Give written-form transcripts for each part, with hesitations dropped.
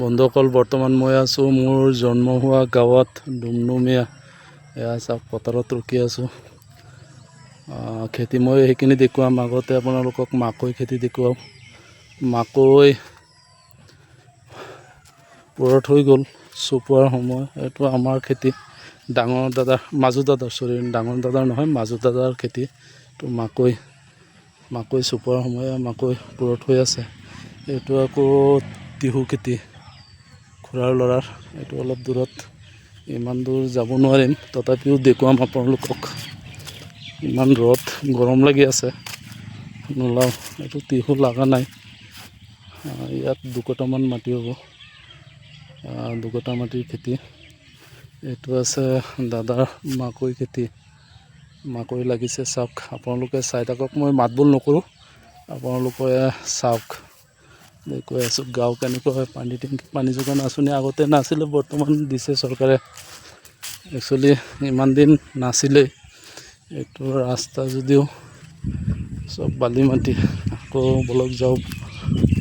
বন্ধুসকল, বৰ্তমান মই আছোঁ মোৰ জন্ম হোৱা গাঁৱত ডুমডুমীয়া। এয়া চাওক, পথাৰত ৰখি আছোঁ। খেতি মই সেইখিনি দেখুৱাম। আগতে আপোনালোকক মাকৈ খেতি দেখুৱাওঁ। মাকৈ পুৰত হৈ গ'ল, চপোৱাৰ সময়। এইটো আমাৰ খেতি, ডাঙৰ দাদাৰ ডাঙৰ দাদাৰ নহয়, মাজু দাদাৰ খেতি। তো মাকৈ চপোৱাৰ সময়, মাকৈ পুৰত হৈ আছে। এইটো আকৌ তিহু খেতি, খুৰাৰ ল'ৰাৰ। এইটো অলপ দূৰত, ইমান দূৰ যাব নোৱাৰিম, তথাপিও দেখুৱাম আপোনালোকক। ইমান ৰ'দ, গৰম লাগি আছে, নোলাওঁ। এইটো তিহু লগা নাই। ইয়াত 2 কটামান মাটি হ'ব, 2 কটা মাটিৰ খেতি। এইটো আছে দাদাৰ মাকৈ খেতি। মাকৈ লাগিছে, চাওক। আপোনালোকে চাই থাকক, মই মাতবোল নকৰোঁ, আপোনালোকে চাওক। কৈ আছোঁ গাঁও কেনেকুৱা হয়। পানী যোগান আঁচনি আগতে নাছিলে, বৰ্তমান দিছে চৰকাৰে। একচুৱেলি ইমান দিন নাছিলেই। এইটো ৰাস্তা যদিও চব বালি মাটি। আকৌ বলক যাওঁ,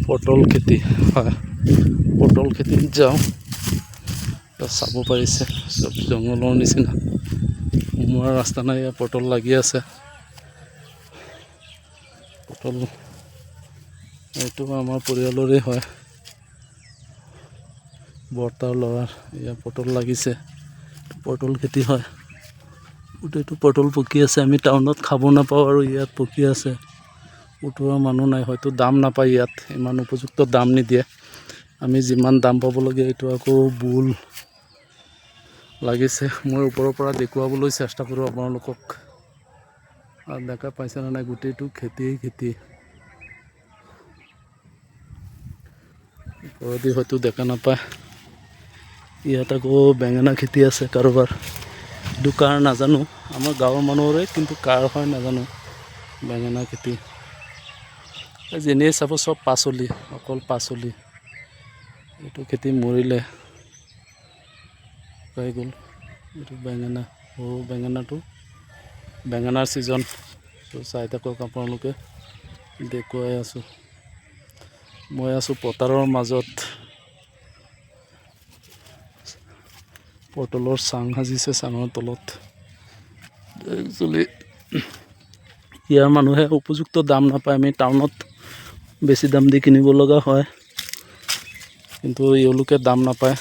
পটল খেতি। হয়, পটল খেতিত যাওঁ। চাব পাৰিছে, চব জংঘলৰ নিচিনা, সোমোৱাৰ ৰাস্তা নাই। পটল লাগি আছে। পটল এইটো আমাৰ পৰিয়ালৰে হয়, বৰ্তাৰ ল'ৰাৰ। এয়া পটল লাগিছে, পটল খেতি হয়। গোটেইটো পটল পকি আছে। আমি টাউনত খাব নাপাওঁ আৰু ইয়াত পকি আছে। উঠোৱা মানুহ নাই, হয়তো দাম নাপায় ইয়াত, ইমান উপযুক্ত দাম নিদিয়ে। আমি যিমান দাম পাবলগীয়া, এইটো আকৌ বোল লাগিছে। মই ওপৰৰ পৰা দেখুৱাবলৈ চেষ্টা কৰোঁ আপোনালোকক। দেখা পাইছেনে নাই, গোটেইটো খেতি। ওপৰেদি হয়তো দেখা নাপায়। ইয়াত আকৌ বেঙেনা খেতি আছে কাৰোবাৰ, কিন্তু কাৰ নাজানো। আমাৰ গাঁৱৰ মানুহৰে, কিন্তু কাৰ হয় নাজানো। বেঙেনা খেতি যেনেই চাব, চব পাচলি, অকল পাচলি। এইটো খেতি মৰিলে, শুকাই গ'ল। এইটো বেঙেনা, সৰু বেঙেনাটো, বেঙেনাৰ ছিজন। তো চাই থাকক আপোনালোকে, দেখুৱাই আছোঁ। মই আছোঁ পথাৰৰ মাজত। পটলৰ চাং সাজিছে, চাঙৰ তলত। একচুৱেলি ইয়াৰ মানুহে উপযুক্ত দাম নাপায়। আমি টাউনত বেছি দাম দি কিনিব লগা হয়, কিন্তু এওঁলোকে দাম নাপায়।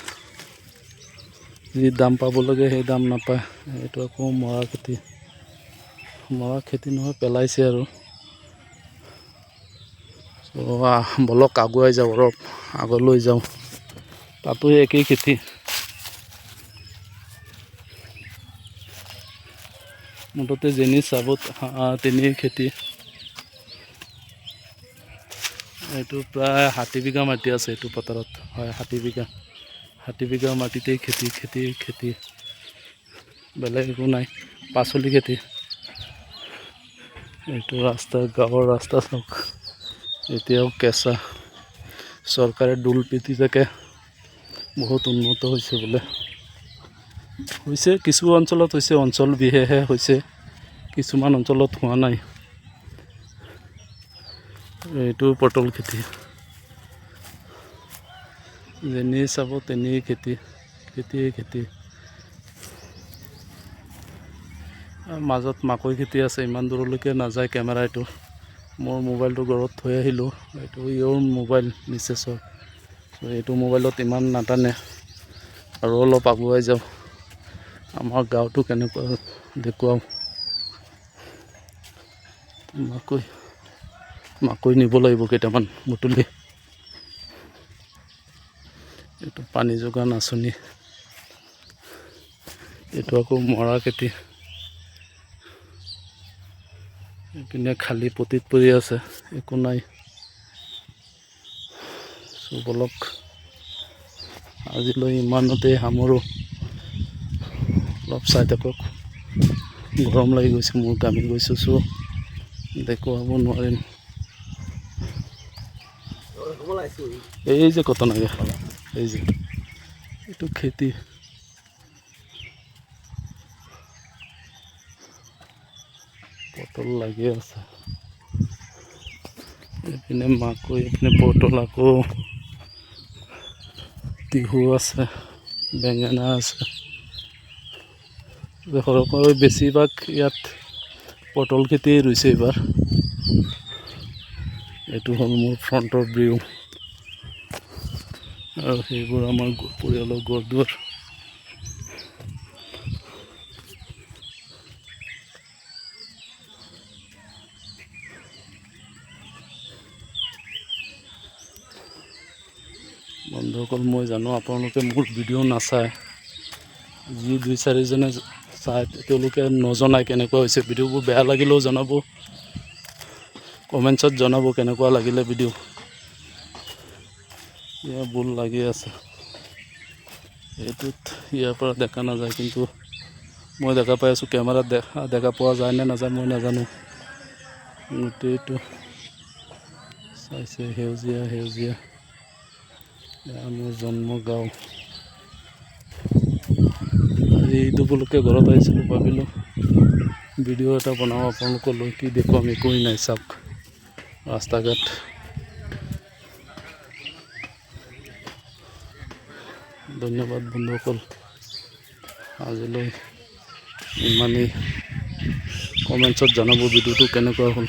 যি দাম পাব লাগে, সেই দাম নাপায়। এইটো আকৌ মৰা খেতি নহয়, পেলাইছে আৰু। বলক আগুৱাই যাওঁ, অলপ আগলৈ যাওঁ। তাতো একেই খেতি। মুঠতে যেনি চাব তেনেই খেতি। এইটো প্ৰায় 60 বিঘা মাটি আছে এইটো পথাৰত। হয়, 60 বিঘা মাটিতেই খেতি। বেলেগ একো নাই, পাচলি খেতি। এইটো ৰাস্তা, গাঁৱৰ ৰাস্তা চাওক, এতিয়াও কেঁচা। চৰকাৰে দোল পিটি থাকে, বহুত উন্নত হৈছে বোলে। হৈছে, কিছু অঞ্চলত হৈছে, অঞ্চল বিশেষে হৈছে, কিছুমান অঞ্চলত হোৱা নাই। এইটো পটল খেতি, যেনি চাব তেনেই খেতি। মাজত মাকৈ খেতি আছে। ইমান দূৰলৈকে নাযায় কেমেৰাটো। মোৰ মোবাইলটো ঘৰত থৈ আহিলোঁ। এইটো ইয়ৰ মোবাইল, মিছেছৰ। এইটো মোবাইলত ইমান নাটানে। আৰু অলপ আগুৱাই যাওঁ, আমাৰ গাঁৱটো কেনেকুৱা দেখুৱাওঁ। মাকৈ নিব লাগিব কেইটামান বুটলি। এইটো পানী যোগান আঁচনি। এইটো আকৌ মৰা খেতি। এইপিনে খালী পতিত পৰি আছে, একো নাই। বলক আজিলৈ ইমানতে সামৰোঁ। অলপ চাই থাকক, গৰম লাগি গৈছে মোৰ, ঘামি গৈছোঁ। দেখুৱাব নোৱাৰিম। এই যে কটনাগে, এই যে এইটো খেতি। পটল লাগি আছে। এইপিনে মাকৈ, এইপিনে পটল। আকৌ তিহু আছে, বেঙেনা আছে। সৰহকৈ বেছিভাগ ইয়াত পটল খেতি ৰুইছে এইবাৰ। এইটো হ'ল মোৰ ফ্ৰণ্টৰ ভিউ, আৰু সেইবোৰ আমাৰ পৰিয়ালৰ ঘৰ-দুৱাৰ। বন্ধুসকল, মই জানো আপোনালোকে মোৰ ভিডিঅ' নাচায়। যি 2-4জনে চায় তেওঁলোকে নজনায় কেনেকুৱা হৈছে ভিডিঅ'বোৰ। বেয়া লাগিলেও জনাব, কমেণ্টছত জনাব কেনেকুৱা লাগিলে ভিডিঅ'। ইয়াৰ বোল লাগি আছে, এইটোত ইয়াৰ পৰা দেখা নাযায়, কিন্তু মই দেখা পাই আছোঁ। কেমেৰাত দেখা পোৱা যায় নে নাযায় মই নাজানো। গোটেইটো চাইছে সেউজীয়া সেউজীয়া। মোৰ জন্মগাঁও। আজি ঈদ উপলক্ষে ঘৰত আহিছিলোঁ, ভাবিলোঁ ভিডিঅ' এটা বনাওঁ আপোনালোকলৈ। কি দেখুৱাম, একোৱেই নাই। চাওক ৰাস্তা ঘাট। ধন্যবাদ বন্ধুসকল, আজিলৈ ইমানেই। কমেণ্টছত জনাব ভিডিঅ'টো কেনেকুৱা হ'ল।